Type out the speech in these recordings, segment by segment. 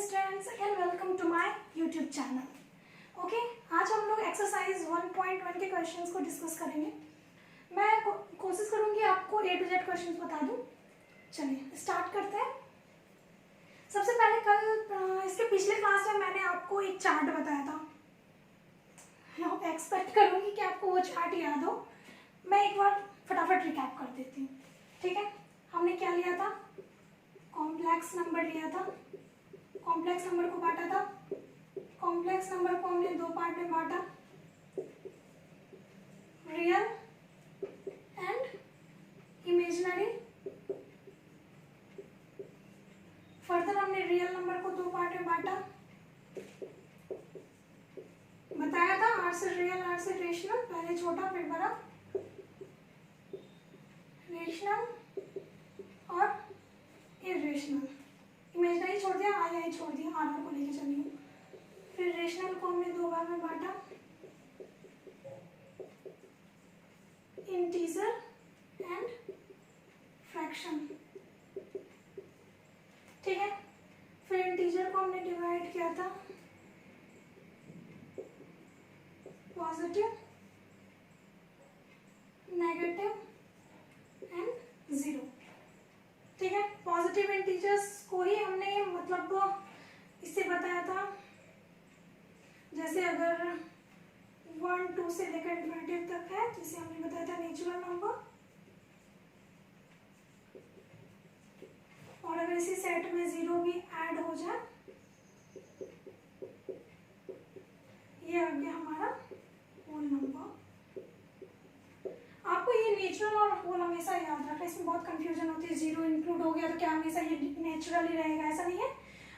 Students and welcome to my YouTube channel. Okay, आज हम लोग एक्सरसाइज 1.1 के क्वेश्चंस को डिस्कस करेंगे। मैं कोशिश करूंगी आपको A to Z क्वेश्चंस बता दूं। चलिए स्टार्ट करते हैं। सबसे पहले कल इसके पिछले क्लास में मैंने आपको एक चार्ट बताया था। मैं एक्सपेक्ट करूंगी कि आपको वो चार्ट याद हो। मैं एक बार फटाफट रिकैप कर देती हूँ। ठीक है, हमने क्या लिया था? कॉम्प्लेक्स नंबर लिया था। कॉम्प्लेक्स नंबर को बांटा था। कॉम्प्लेक्स नंबर को हमने दो पार्ट में बांटा, रियल एंड इमेजिनरी। फर्दर हमने रियल नंबर को दो पार्ट में बांटा, बताया था आर से रियल, आर से रेशनल, पहले छोटा फिर बड़ा, रेशनल और इरेशनल। इमेजिनरी छोड़ दिया, आई छोड़ दिया, आर को लेके चली हूँ। फिर रेशनल को हमने दो भाग में बांटा, इंटीजर एंड फ्रैक्शन। ठीक है, फिर इंटीजर को हमने डिवाइड किया था पॉजिटिव, नेगेटिव एंड जीरो। ठीक है, पॉजिटिव इंटीजर्स को ही हमने मतलब इससे बताया था, जैसे अगर 1 2 से लेकर इन्फिनिटी तक है जिसे हमने बताया था नेचुरल नंबर, और अगर इसी सेट में जीरो भी ऐड हो जाए, ये आ गया हमारा होल नंबर। आपको ये नेचुरल और होल हमेशा याद रखना, इसमें बहुत कंफ्यूजन होती है। जीरो इंक्लूड हो गया तो क्या हमेशा ये नेचुरल ही रहेगा? ऐसा नहीं है।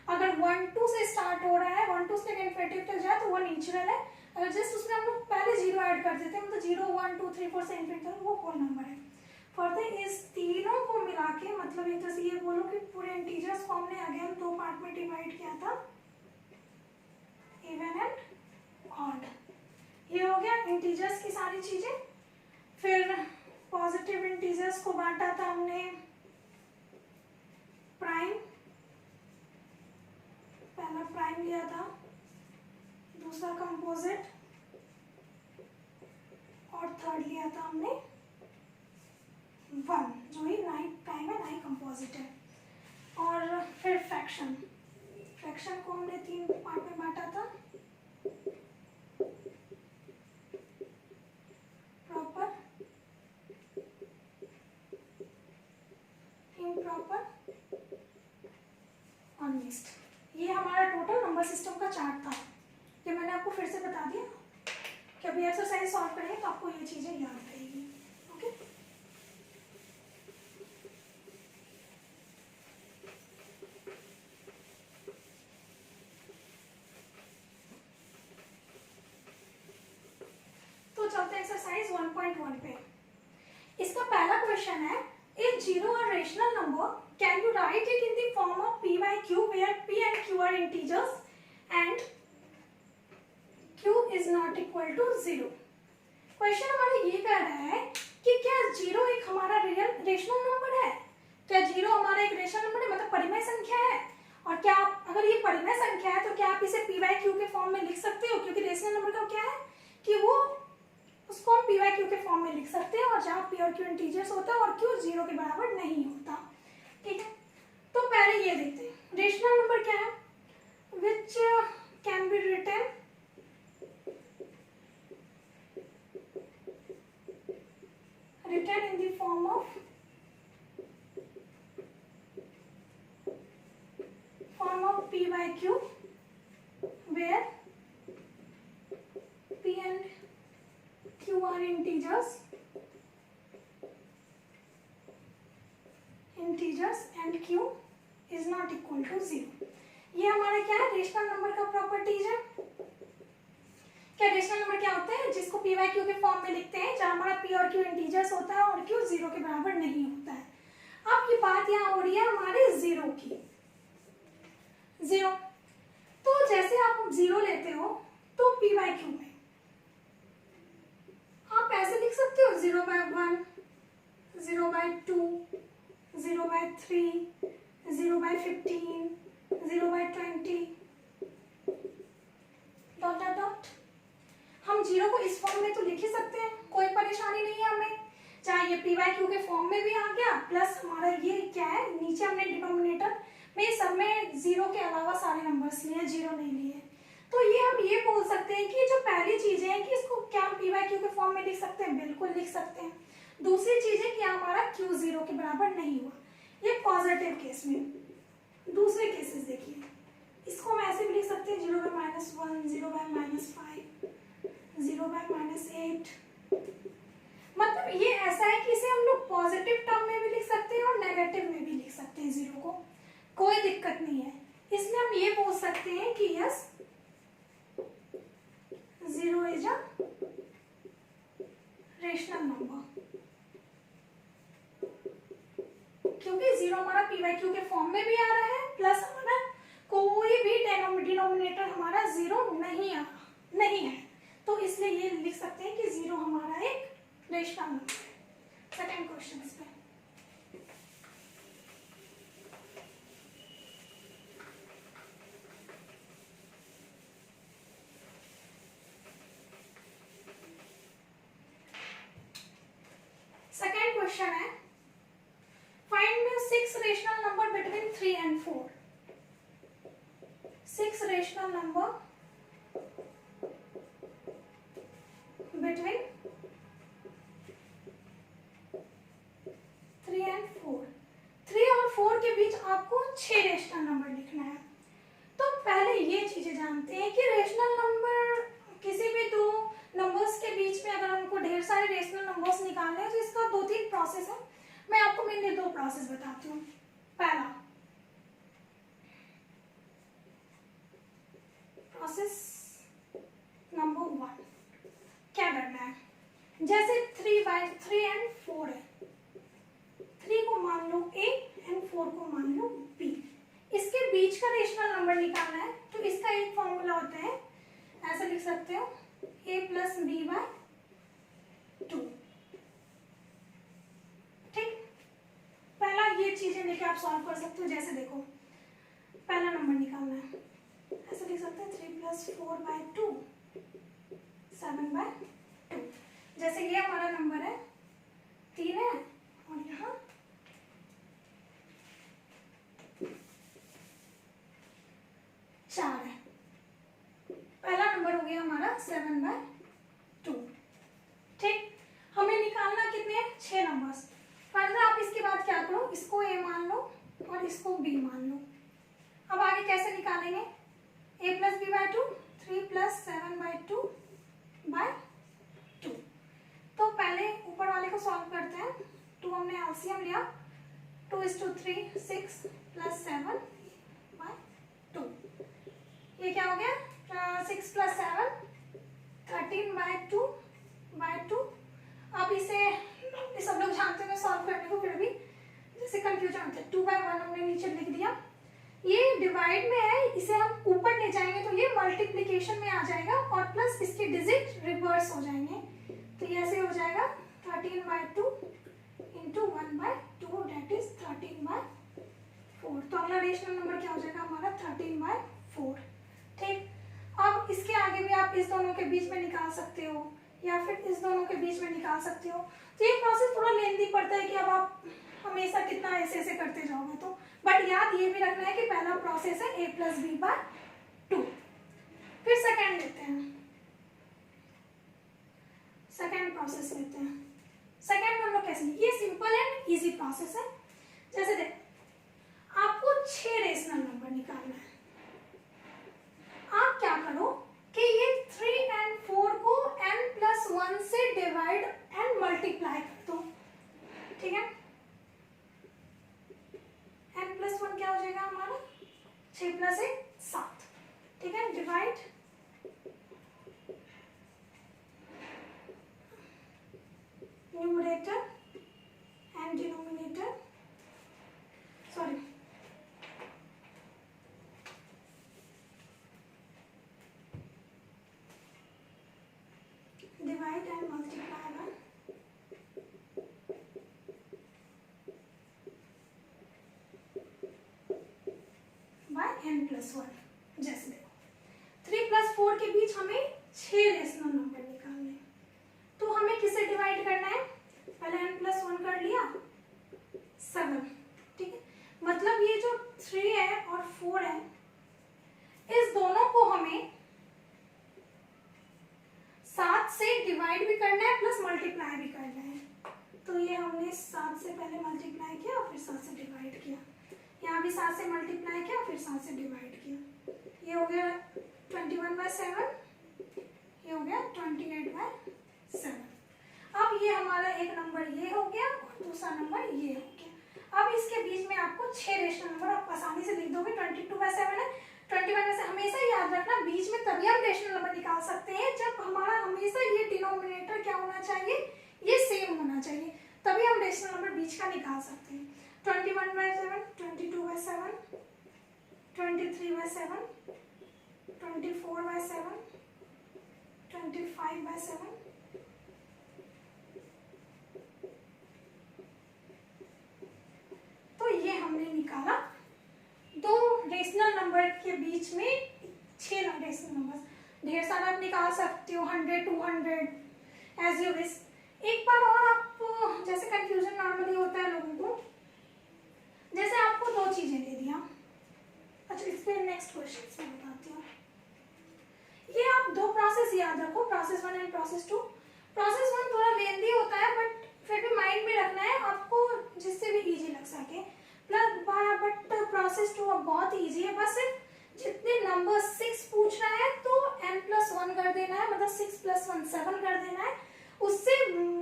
अगर 1 2 से स्टार्ट हो रहा है, 1 2 से इन्फिनिटी तक जाए तो वो नेचुरल है। अगर जस्ट उसमें हम लोग पहले जीरो ऐड कर देते हैं, मतलब 0 1 2 3 4 से इन्फिनिटी तक, वो होल नंबर है। फर्दर इस तीनों को मिला के मतलब एक तरह से ये बोलो कि पूरे इंटीजर्स को हमने अगेन दो पार्ट में डिवाइड किया था, इवन एंड ऑड। ये हो गया इंटीजर्स की सारी चीजें। फिर पॉजिटिव इंटीजर्स को बांटा था हमने प्राइम, पहला प्राइम लिया था, दूसरा कंपोजिट और थर्ड लिया था हमने 1, जो ही नाई प्राइम है नाई कंपोजिट है। और फिर फ्रैक्शन, फ्रैक्शन को हमने 3 पार्ट में बांटा था, प्रॉपर, इम्प्रॉपर, अनमिक्स्ड। ये हमारा टोटल नंबर सिस्टम का चार्ट था। ये मैंने आपको फिर से बता दिया कि अभी एक्सरसाइज सॉल्व करेंगे तो आपको ये चीजें याद रहेगी। ओके, तो चलते हैं एक्सरसाइज 1.1 पे। इसका पहला क्वेश्चन है, if 0 are rational number, can you write it in the form of p by q where p and q are integers and q is not equal to 0। Question हमारा ये कह रहा है कि क्या 0 एक हमारा रेशनल नंबर है? क्या 0 हमारा एक रेशनल नंबर है, मतलब परिमेय संख्या है? और क्या आप अगर ये परिमेय संख्या है तो क्या आप इसे p by q के फॉर्म में लिख सकते हो? क्योंकि रेशनल नंबर का क्या है कि वो उसको हम p by q के फॉर्म में लिख सकते हैं, और जहाँ p और q इंटीजर्स होता है और q 0 के बराबर नहीं होता। ठीक है, तो पहले ये देखते हैं रेशनल नंबर क्या है, which can be written in the form of p by q where p and q are integers and q is not equal to 0। ये हमारा क्या है? रेशनल नंबर का प्रॉपर्टीज है। क्या रेशनल नंबर क्या होता है? जिसको p by q के फॉर्म में लिखते हैं, जहां हमारा p और q इंटीजर्स होता है और q 0 के बराबर नहीं होता है। अब ये बात यहाँ हो रही है हमारे 0 की। 0 तो जैसे आप 0 लेते हो तो p by q में आप ऐसे लिख सकते हो 0 by 1, 0 by 2, 0 by 3, 0 by 15, 0 by 20, plus हमारा ये क्या है, नीचे हमने डिनोमिनेटर में सब में जीरो के अलावा सारे नंबर्स लिए, जीरो नहीं लिए। तो ये हम ये बोल सकते हैं कि जो पहली चीज है कि इसको क्या हम पी बाई क्यू के फॉर्म में लिख सकते हैं, बिल्कुल लिख सकते हैं। दूसरी चीज है कि हमारा क्यू जीरो के बराबर नहीं हुआ, ये पॉजिटिव केस में। दूसरे केसेस देखिए, इसको हम ऐसे भी लिख सकते हैं 0/-1, 0/-5, 0/-8। मतलब ये ऐसा है कि इसे हम लोग पॉजिटिव टर्म में भी लिख सकते हैं और नेगेटिव में भी लिख सकते हैं जीरो को, कोई दिक्कत नहीं है। इसमें हम ये बोल सकते हैं कि yes zero is a rational number, क्योंकि जीरो हमारा पी बाई क्यू के फॉर्म में भी आ रहा है, प्लस हमारा कोई भी डिनोमिनेटर हमारा जीरो नहीं है, तो इसलिए ये लिख सकते हैं कि जीरो हमारा एक रेशनल नंबर है। सेकंड क्वेश्चन इस पे, सेकंड क्वेश्चन है find 6 rational number between 3 and 4। 6 rational number between 3 and 4। 3 और 4 के बीच आपको 6 रेशनल नंबर लिखना है। तो पहले ये चीजें जानते हैं कि रेशनल नंबर किसी भी दो नंबर्स के बीच में अगर हमको ढेर सारे रेशनल नंबर्स निकालने हैं तो इसका 2-3 प्रोसेस है। मैं आपको मेनली 2 प्रोसेस बताती हूँ। पहला प्रोसेस नंबर 1, क्या करना है, जैसे 3/3 and 4 है, 3 को मान लो A and 4 को मान लो B, इसके बीच का रेशनल नंबर निकालना है। तो इसका एक फॉर्मूला होता है, ऐसा लिख सकते हो A + B/2। ठीक, पहला ये चीजें लेके आप सॉल्व कर सकते हो। जैसे देखो पहला नंबर निकालना है, ऐसा लिख सकते हैं 3 + 4/2 7/2। जैसे ये हमारा नंबर है 3 है और यहाँ 4 है, पहला नंबर हो गया हमारा 7/2। ठीक, हमें निकालना कितने हैं, 6 नंबर्स। फर्दर आप इसके बाद क्या करो, इसको A मान लो और इसको B मान लो। अब आगे कैसे निकालेंगे, A + B/2, 3 + 7/2/2। तो पहले ऊपर वाले को सॉल्व करते हैं। 2 हमने एलसीएम लिया, 2:3 6 + 7/2। ये क्या हो गया, 6 + 7 13/2/2। अब इसे सब लोग जानते हैं सॉल्व करने को, फिर भी जैसे कंफ्यूजन होता है 2/1 हमने नीचे लिख दिया। ये डिवाइड में है, इसे हम ऊपर ले जाएंगे तो ये मल्टीप्लिकेशन में आ जाएगा और प्लस इसके डिजिट रिवर्स हो जाएंगे। तो ये ऐसे हो जाएगा 13/2 × 1/2 दैट इज 13/4। तो अगला रेशनल नंबर क्या हो जाएगा हमारा 13/4। ठीक, अब इसके आगे भी आप इस दोनों के बीच में निकाल सकते हो या फिर इस दोनों के बीच में निकाल सकते हो। तो ये प्रोसेस थोड़ा लेंथी पड़ता है कि अब आप हमेशा कितना ऐसे करते जाओगे, तो बट याद ये भी रखना है कि पहला प्रोसेस है A + B/2। फिर सेकंड लेते हैं, सेकंड प्रोसेस लेते हैं। सेकंड हम लोग कैसे, ये सिंपल एंड इजी प्रोसेस है। जैसे देखो आपको 6 रेशनल नंबर निकालना है। आप क्या करो कि ये 3 and 4 को n+1 से डिवाइड एंड मल्टीप्लाई कर दो। ठीक है, n+1 क्या हो जाएगा हमारा 6 + 1 7। ठीक है, divide numerator and denominator, sorry divide and multiply by n+1। जैसे देखो 3 + 4 के बीच हमें 6 रेशनल नंबर निकालने हैं, तो हमें किसे डिवाइड करना है, पहले n+1 कर लिया, तो ये हमने 7 से पहले मल्टीप्लाई किया और फिर 7 से डिवाइड किया, यहाँ भी 7 से मल्टीप्लाई किया फिर 7 से डिवाइड किया, ये हो गया 21/7, ये हो गया 28/7। अब ये हमारा एक नंबर ये हो गया और दूसरा नंबर ये हो गया। अब इसके बीच में आपको 6 रेशनल नंबर आप आसानी से लिख दोगे। 22/7 है, 21/7। हमेशा याद रखना बीच में तभी हम रेशनल नंबर निकाल सकते हैं जब हमारा हमेशा ये डिनोमिनेटर क्या होना चाहिए, ये सेम होना चाहिए, तभी हम रेशनल नंबर बीच का निकाल सकते हैं। 21/7, 22/7, 23/7, 24/7, 25/7, तो ये हमने निकाला दो रेशनल नंबर के बीच में 6 रेशनल नंबर। ढेर सारा आप निकाल सकते हो, 100, 200 एज यू विश। एक बार और आप जैसे कंफ्यूजन नॉर्मली होता है लोगों को, जैसे आपको 2 चीजें दे दिया। अच्छा, इसके नेक्स्ट क्वेश्चन में बताती हूँ। ये आप 2 प्रोसेस याद रखो, प्रोसेस 1 एंड प्रोसेस 2। प्रोसेस 1 थोड़ा लेंदी होता है बट फिर भी माइंड में रखना है आपको, जिससे भी इजी लग सके। बट प्रोसेस 2 बहुत इजी है, बस जितने नंबर 6 पूछ रहा है तो n+1 कर देना है, मतलब 6 + 1 7 कर देना है। उससे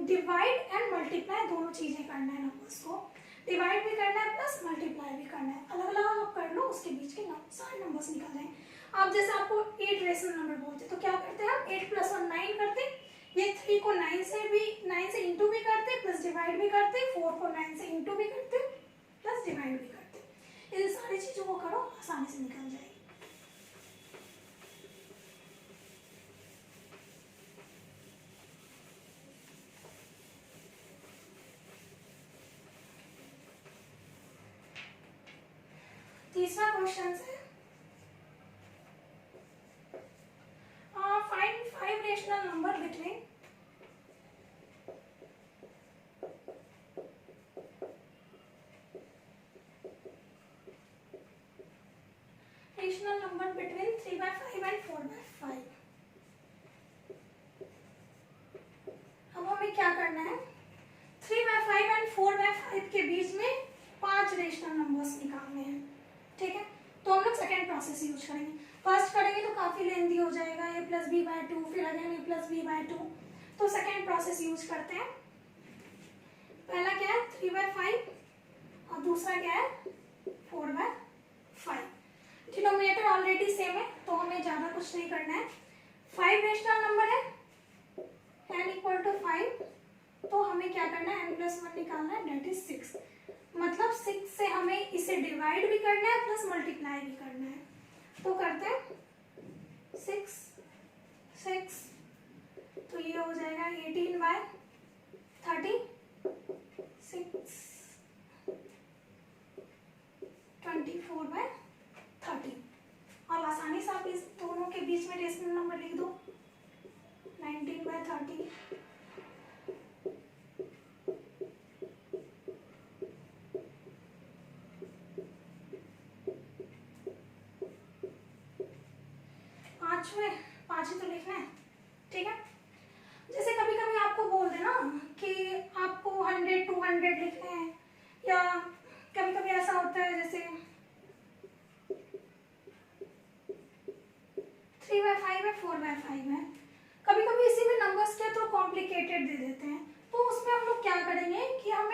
डिवाइड एंड मल्टीप्लाई दोनों चीजें करना है, नंबर्स को डिवाइड भी करना है प्लस मल्टीप्लाई भी करना है। अलग अलग आप कर लो, उसके बीच के सारे नंबर्स निकल जाए। आप जैसे आपको 8 रेशनल नंबर बोलते तो क्या करते हैं, हम 8 + 1 9 करते, ये 3 को 9 से इंटू भी करते प्लस डिवाइड भी करते, 4 को 9 से इंटू भी करते प्लस डिवाइड भी करते। इन सारी चीजों को करो, आसानी से निकल जाएगी। तीसरा क्वेश्चन है, find 5 rational number between rational number between 3/5 and 4/5। अब हमें क्या करना है, 3/5 एंड 4/5 के बीच में 5 रेशनल नंबर्स निकालने हैं। ठीक है, तो हम लोग सेकेंड प्रोसेस यूज करेंगे। फर्स्ट करेंगे तो काफी लेंथी हो जाएगा, a + b/2, फिर अगेन a + b/2, तो सेकेंड प्रोसेस यूज करते हैं। पहला क्या है 3/5 और दूसरा क्या है 4/5। डिनोमिनेटर ऑलरेडी सेम है तो हमें ज्यादा कुछ नहीं करना है। 5 रेशनल नंबर है, n = 5, तो हमें क्या करना है, n+1 निकालना है, दैट इज 6। मतलब 6 से हमें इसे डिवाइड भी करना है प्लस मल्टीप्लाई भी करना है, तो करते हैं 6 6, तो ये हो जाएगा 18/30, 6 24/30। अब आसानी से आप इस दोनों के बीच में रेशनल नंबर लिख दो, 19/30, पांच ही तो लिखना है। ठीक है, जैसे कभी कभी आपको बोल देना कि आपको 100 200 लिखने हैं, या कभी कभी ऐसा होता है जैसे 3/5 है 4/5 है, कभी कभी इसी में नंबर्स के तो कॉम्प्लिकेटेड दे देते हैं, तो उसमें हम लोग क्या करेंगे कि हम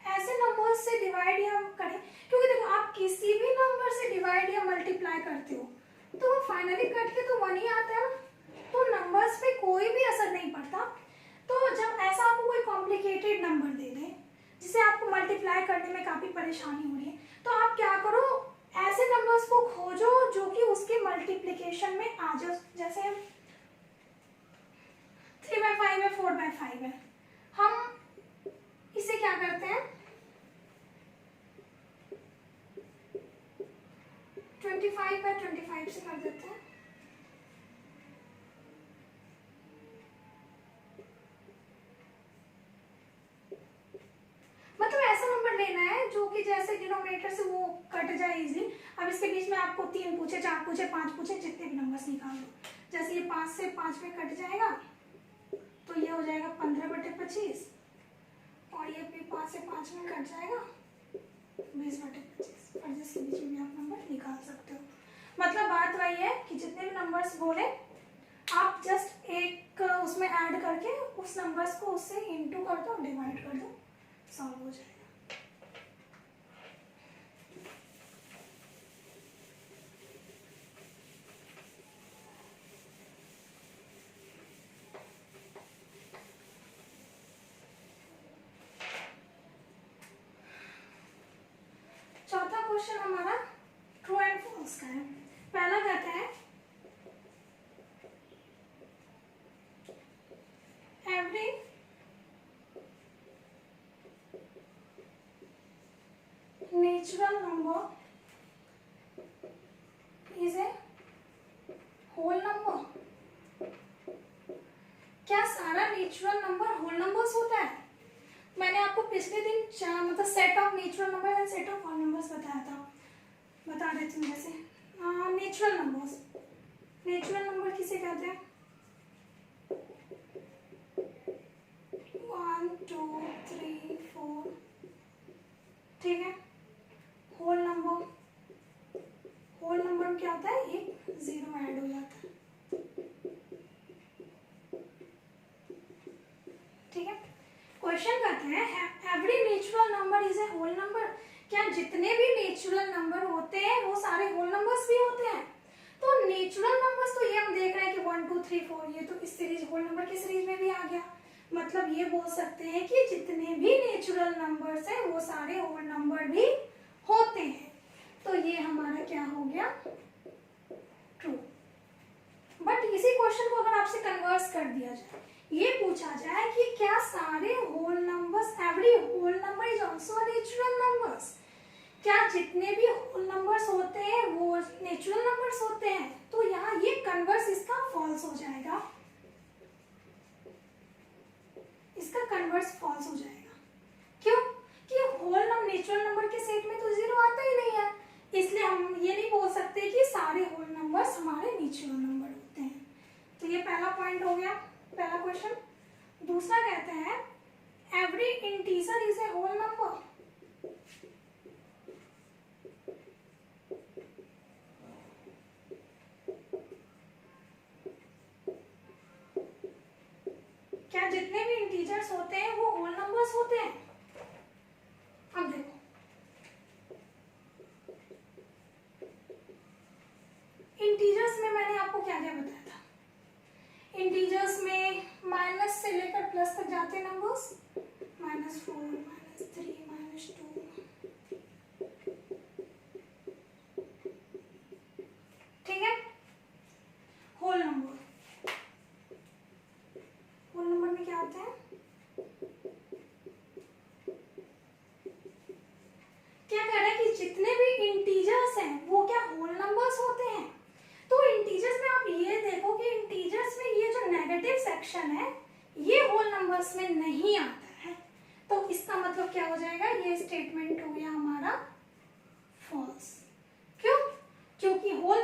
ऐसे नंबर्स से डिवाइड या करें, क्योंकि देखो आप किसी भी नंबर से डिवाइड या मल्टीप्लाई करते हो तो फाइनली कट के तो 1 ही आता है ना, तो नंबर्स पे कोई भी असर नहीं पड़ता। तो जब ऐसा आपको कोई कॉम्प्लिकेटेड नंबर दे दे जिसे आपको मल्टीप्लाई करने में काफी परेशानी हो रही है, तो आप क्या करो, ऐसे नंबर्स को खोजो जो कि उसके मल्टीप्लिकेशन में आ जाओ। जैसे 3/5 है 4/5 है, हम इसे क्या करते हैं 25/25 से कर देते हैं। मतलब ऐसा नंबर लेना है जो कि जैसे डिनोमिनेटर से वो कट जाए इजीली। अब इसके बीच में आपको 3 पूछे 4 पूछे 5 पूछे, जितने भी नंबर्स निकाल दो। जैसे ये 5 से 5 में कट जाएगा तो ये हो जाएगा 15/25 और ये भी 5 से 5 में कट जाएगा, 20/25। और जिसके बीच में भी आप नंबर निकाल सकते हो। मतलब बात वही है कि जितने भी नंबर्स बोले आप जस्ट एक उसमें ऐड करके उस नंबर्स को उससे इंटू कर दो, डिवाइड कर दो, सॉल्व हो जाएगा। चौथा क्वेश्चन हमारा ट्रू एंड फॉल्स का है। पहला कहता है every natural number is a whole number. क्या सारा नेचुरल नंबर होल नंबर्स होता है? मैंने आपको पिछले दिन मतलब set of natural number and set of whole numbers बताया था, बता देती हूँ। जैसे नेचुरल नंबर्स, नेचुरल नंबर किसे कहते हैं? 1 2 3 4, ठीक है। होल नंबर, होल नंबर में क्या होता है? एक जीरो ऐड हो जाता है, ठीक है। क्वेश्चन कहते हैं every natural number is a whole number. क्या जितने भी नेचुरल नंबर होते हैं वो सारे होल नंबर्स भी होते हैं? तो नेचुरल नंबर्स तो ये हम देख रहे हैं कि 1 2 3 4, ये तो इस सीरीज होल नंबर की सीरीज में भी आ गया। मतलब ये बोल सकते हैं कि जितने भी नेचुरल नंबर्स हैं वो सारे होल नंबर भी होते हैं। तो ये हमारा क्या हो गया? ट्रू। बट इसी क्वेश्चन को अगर आपसे कन्वर्स कर दिया जाए, ये पूछा जाए कि क्या सारे whole numbers, every whole number is also natural numbers, क्या जितने भी होल नंबर्स होते हैं वो नेचुरल नंबर्स होते हैं? तो यहाँ ये कन्वर्स इसका फॉल्स हो जाएगा, इसका कन्वर्स फॉल्स हो जाएगा। क्यों? कि होल नंबर नेचुरल नंबर के सेट में तो जीरो आता ही नहीं है, इसलिए हम ये नहीं बोल सकते कि सारे होल नंबर्स हमारे नेचुरल नंबर होते हैं। तो ये पहला पॉइंट हो गया, पहला क्वेश्चन। दूसरा कहते हैं every integer is a whole number. क्या जितने भी इंटीजर्स होते हैं वो होल नंबर्स होते हैं? अब देखो, इंटीजर्स में मैंने आपको क्या क्या बताया था? इंटीजर्स में माइनस से लेकर प्लस तक जाते नंबर्स, -4 -3 -2, ठीक है। होल नंबर, होल नंबर में क्या होता है? क्या कह रहा है कि जितने भी इंटीजर्स हैं वो क्या होल नंबर्स होते हैं? तो इंटीजर्स में आप ये देखो कि इंटीजर्स में ये जो नेगेटिव सेक्शन है ये होल नंबर्स में नहीं आता है। तो इसका मतलब क्या हो जाएगा? ये स्टेटमेंट हो गया हमारा फॉल्स। क्यों? क्योंकि होल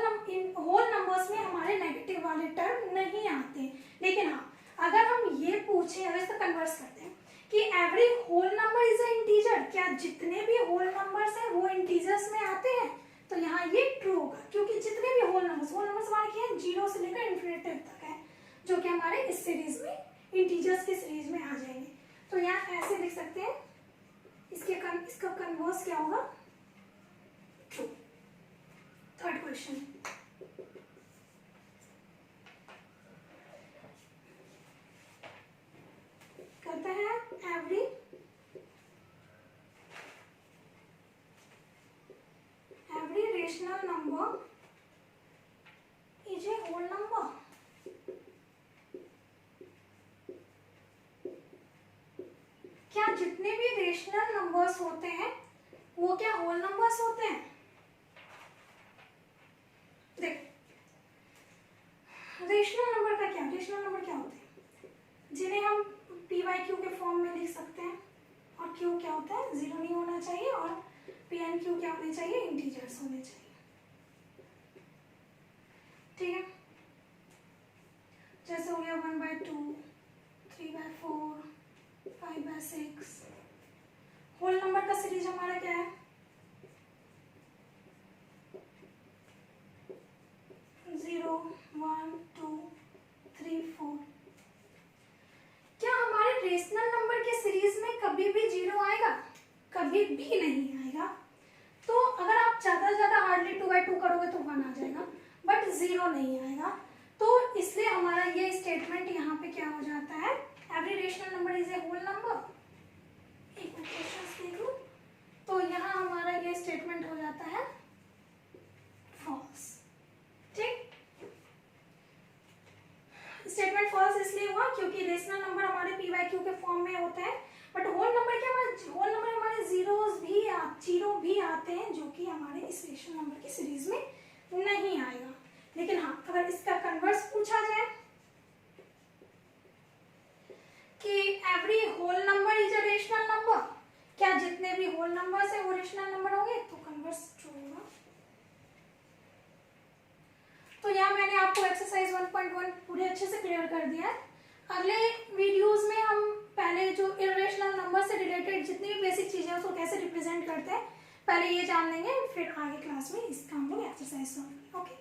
नंबर्स में हमारे नेगेटिव वाले टर्म नहीं आते। लेकिन हाँ, अगर हम ये पूछें, अगर इसको कन्वर्स करते हैं कि every whole number is a integer, क्या जितने भी होल नंबर्स हैं वो इंटीजर्स में आते हैं? तो यहाँ ये ट्रू होगा, क्योंकि जितने भी होल नंबर्स हमारे क्या है? 0 से लेकर इन्फिनिटी तक है, जो कि हमारे इस सीरीज में इंटीजर्स की सीरीज में आ जाएंगे। तो यहाँ ऐसे लिख सकते हैं, इसका कन्वर्स क्या होगा? ट्रू। थर्ड क्वेश्चन, कहते हैं every rational number is a whole number. क्या जितने भी रेशनल नंबर्स होते हैं वो क्या होल नंबर्स होते हैं? देख, रेशनल नंबर का क्या, रेशनल नंबर क्या होते हैं? जिन्हें हम p/q के फॉर्म में लिख सकते हैं। और q क्या होता है? 0 नहीं होना चाहिए, और p एंड q क्या होने चाहिए? इंटीजर्स होने चाहिए, ठीक है। जैसे हो गया 1/2, 3/4, 5/6, होल नंबर का सीरीज हमारा क्या है? 0 1 2 3 4। क्या हमारे रेशनल नंबर के सीरीज में कभी भी 0 आएगा? कभी भी नहीं आएगा। तो अगर आप ज़्यादा से ज़्यादा हार्डली 2/2 करोगे तो 1 आ जाएगा, बट 0 नहीं आएगा। तो इसलिए हमारा ये स्टेटमेंट यहाँ पे क्या हो जाता है? Every rational number is a whole number. एक क्वेश्चन देख लो, तो यहाँ हमारा ये स्टेटमेंट हो जाता है फॉल्स। ठीक, स्टेटमेंट फॉल्स इसलिए हुआ क्योंकि रेशनल नंबर हमारे p/q के फॉर्म में होता है, बट होल नंबर क्या, होल नंबर हमारे जीरो भी आते हैं जो कि हमारे इस रेशनल नंबर की सीरीज में नहीं आएगा। लेकिन हाँ, अगर इसका कन्वर्स पूछा जाए कि every whole number is a rational number, क्या जितने भी होल नंबर्स है वो रेशनल नंबर होंगे, तो कन्वर्स ट्रू होगा। तो यहाँ मैंने आपको एक्सरसाइज 1.1 पूरे अच्छे से क्लियर कर दिया है। अगले वीडियोस में हम पहले जो इर्रेशनल नंबर से रिलेटेड जितनी भी बेसिक चीजें हैं उसको कैसे रिप्रेजेंट करते हैं पहले ये जान लेंगे, फिर आगे क्लास में इसका हम लोग एक्सरसाइज करेंगे। ओके।